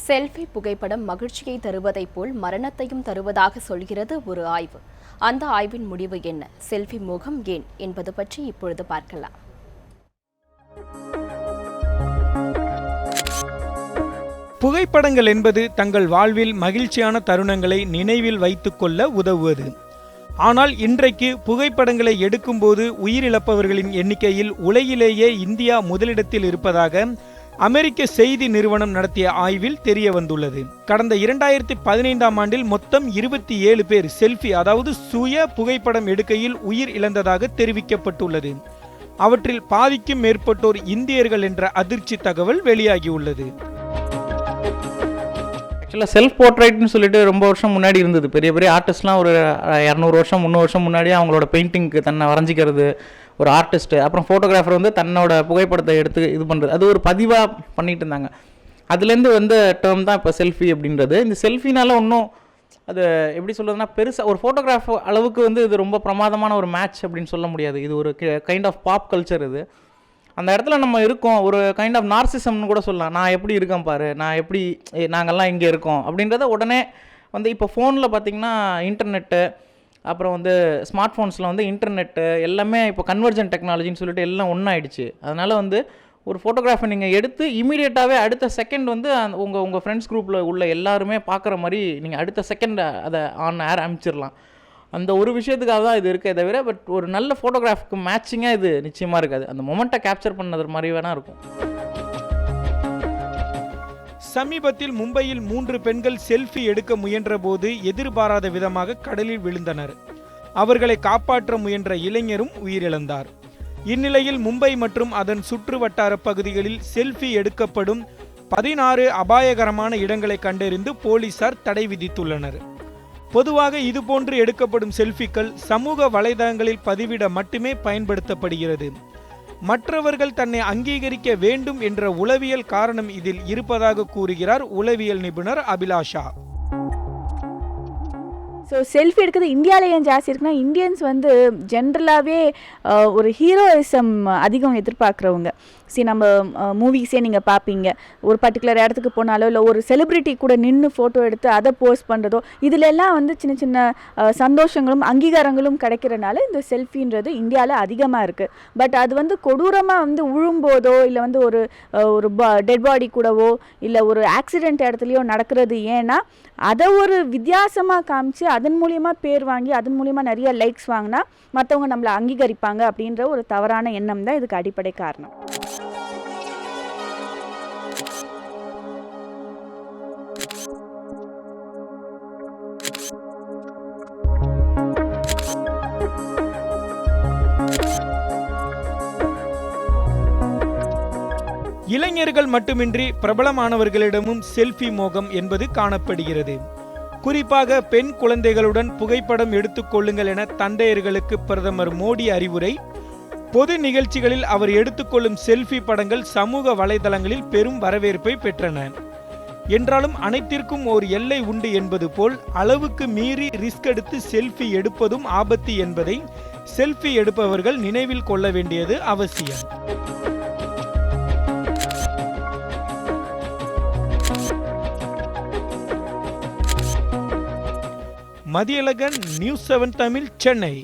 Selfie புகைப்படம் மகிழ்ச்சியை தருவதைப் போல் மரணத்தையும் தருவதாக சொல்கிறது ஒரு ஆய்வு. அந்த ஆய்வின் முடிவு என்ன, செல்ஃபி மோகம் ஏன் என்பது பற்றி இப்பொழுது பார்க்கலாம். புகைப்படங்கள் என்பது தங்கள் வாழ்வில் மகிழ்ச்சியான தருணங்களை நினைவில் வைத்துக்கொள்ள உதவுவது. ஆனால் இன்றைக்கு புகைப்படங்களை எடுக்கும்போது உயிரிழப்பவர்களின் எண்ணிக்கையில் உலகிலேயே இந்தியா முதலிடத்தில் இருப்பதாக அமெரிக்க செய்தி நிறுவனம் நடத்திய ஆய்வில் தெரிய வந்துள்ளது. கடந்த 2015ஆம் ஆண்டில் மொத்தம் 27 பேர் செல்ஃபி அதாவது சுய புகைப்படம் எடுக்கையில் உயிர் இழந்ததாக தெரிவிக்கப்பட்டுள்ளது. அவற்றில் பாதிக்கும் மேற்பட்டோர் இந்தியர்கள் என்ற அதிர்ச்சி தகவல் வெளியாகியுள்ளது. ஆக்சுவலாக செல்ஃப் போர்ட்ரைட்னு சொல்லிட்டு ரொம்ப வருஷம் முன்னாடி இருந்தது. பெரிய பெரிய ஆர்டிஸ்ட்லாம் ஒரு 200 வருஷம் 300 வருஷம் முன்னாடியே அவங்களோட பெயிண்டிங்க்கு தன்னை வரைஞ்சிக்கிறது ஒரு ஆர்டிஸ்ட்டு. அப்புறம் ஃபோட்டோகிராஃபர் வந்து தன்னோட புகைப்படத்தை எடுத்து இது பண்ணுறது, அது ஒரு பதிவாக பண்ணிகிட்டு இருந்தாங்க. அதுலேருந்து வந்து டேர்ம் தான் இப்போ செல்ஃபி அப்படின்றது. இந்த செல்ஃபினால ஒன்றும் அது எப்படி சொல்கிறதுனா பெருசாக ஒரு ஃபோட்டோகிராஃப் அளவுக்கு வந்து இது ரொம்ப பிரமாதமான ஒரு மேட்ச் அப்படின்னு சொல்ல முடியாது. இது ஒரு கைண்ட் ஆஃப் பாப் கல்ச்சர். இது அந்த இடத்துல நம்ம இருக்கோம், ஒரு கைண்ட் ஆஃப் நார்சிசம்னு கூட சொல்லலாம். நான் எப்படி இருக்கேன் பாரு, நான் எப்படி நாங்கள்லாம் இங்கே இருக்கோம் அப்படின்றத உடனே வந்து இப்போ ஃபோனில் பார்த்திங்கன்னா இன்டர்நெட்டு, அப்புறம் வந்து ஸ்மார்ட் ஃபோன்ஸில் வந்து இன்டர்நெட்டு எல்லாமே இப்போ கன்வர்ஜென்ட் டெக்னாலஜின்னு சொல்லிட்டு எல்லாம் ஒன்றாயிடுச்சு. அதனால் வந்து ஒரு ஃபோட்டோகிராஃபை நீங்கள் எடுத்து இமீடியட்டாகவே அடுத்த செகண்ட் வந்து உங்கள் ஃப்ரெண்ட்ஸ் குரூப்பில் உள்ள எல்லாருமே பார்க்குற மாதிரி நீங்கள் அடுத்த செகண்ட் அதை ஆன் ஏர் அனுப்பிச்சிடலாம். அந்த ஒரு விஷயத்துக்காக தான் இது இருக்கே தவிர பட் ஒரு நல்ல ஃபோட்டோகிராஃப்க்கு மேட்சிங்காக இது நிச்சயமாக இருக்காது. அந்த மொமெண்ட்டை கேப்சர் பண்ணது மாதிரி வேணால் இருக்கும். சமீபத்தில் மும்பையில் 3 பெண்கள் செல்ஃபி எடுக்க முயன்ற போது எதிர்பாராத விதமாக கடலில் விழுந்தனர். அவர்களை காப்பாற்ற முயன்ற இளைஞரும் உயிரிழந்தார். இந்நிலையில் மும்பை மற்றும் அதன் சுற்று வட்டார பகுதிகளில் செல்ஃபி எடுக்கப்படும் 16 அபாயகரமான இடங்களை கண்டறிந்து போலீசார் தடை விதித்துள்ளனர். பொதுவாக இதுபோன்று எடுக்கப்படும் செல்ஃபிக்கள் சமூக வலைதளங்களில் பதிவிட மட்டுமே பயன்படுத்தப்படுகிறது. மற்றவர்கள் தன்னை அங்கீகரிக்க வேண்டும் என்ற உளவியல் காரணம் இதில் இருப்பதாக கூறுகிறார் உளவியல் நிபுணர் அபிலாஷா. ஸோ செல்ஃபி எடுக்கிறது இந்தியாவில் ஏன் ஜாஸ்தி இருக்குன்னா, இந்தியன்ஸ் வந்து ஜென்ரலாகவே ஒரு ஹீரோயிசம் அதிகம் எதிர்பார்க்குறவங்க. நம்ம மூவிஸே நீங்கள் பார்ப்பீங்க, ஒரு பர்டிகுலர் இடத்துக்கு போனாலோ இல்லை ஒரு செலிப்ரிட்டி கூட நின்று ஃபோட்டோ எடுத்து அதை போஸ்ட் பண்ணுறதோ, இதிலெல்லாம் வந்து சின்ன சின்ன சந்தோஷங்களும் அங்கீகாரங்களும் கிடைக்கிறனால இந்த செல்ஃபின்றது இந்தியாவில் அதிகமாக இருக்குது. பட் அது வந்து கொடூரமாக வந்து உழும்போதோ இல்லை வந்து ஒரு டெட் பாடி கூடவோ இல்லை ஒரு ஆக்சிடெண்ட் இடத்துலையோ நடக்கிறது. ஏன்னா அதை ஒரு வித்தியாசமாக காமிச்சு அதன் மூலியமாக பேர் வாங்கி அதன் மூலியமாக நிறைய லைக்ஸ் வாங்கினா மற்றவங்க நம்மளை அங்கீகரிப்பாங்க அப்படின்ற ஒரு தவறான எண்ணம் தான் இதுக்கு அடிப்படை காரணம். இளைஞர்கள் மட்டுமின்றி பிரபலமானவர்களிடமும் செல்ஃபி மோகம் என்பது காணப்படுகிறது. குறிப்பாக பெண் குழந்தைகளுடன் புகைப்படம் எடுத்துக்கொள்ளுங்கள் என தந்தையர்களுக்கு பிரதமர் மோடி அறிவுரை. பொது நிகழ்ச்சிகளில் அவர் எடுத்துக்கொள்ளும் செல்ஃபி படங்கள் சமூக வலைதளங்களில் பெரும் வரவேற்பை பெற்றன. என்றாலும் அனைத்திற்கும் ஒரு எல்லை உண்டு என்பது போல் அளவுக்கு மீறி ரிஸ்க் எடுத்து செல்ஃபி எடுப்பதும் ஆபத்து என்பதை செல்ஃபி எடுப்பவர்கள் நினைவில் கொள்ள வேண்டியது அவசியம். மதியழகன், நியூஸ் 7 தமிழ், சென்னை.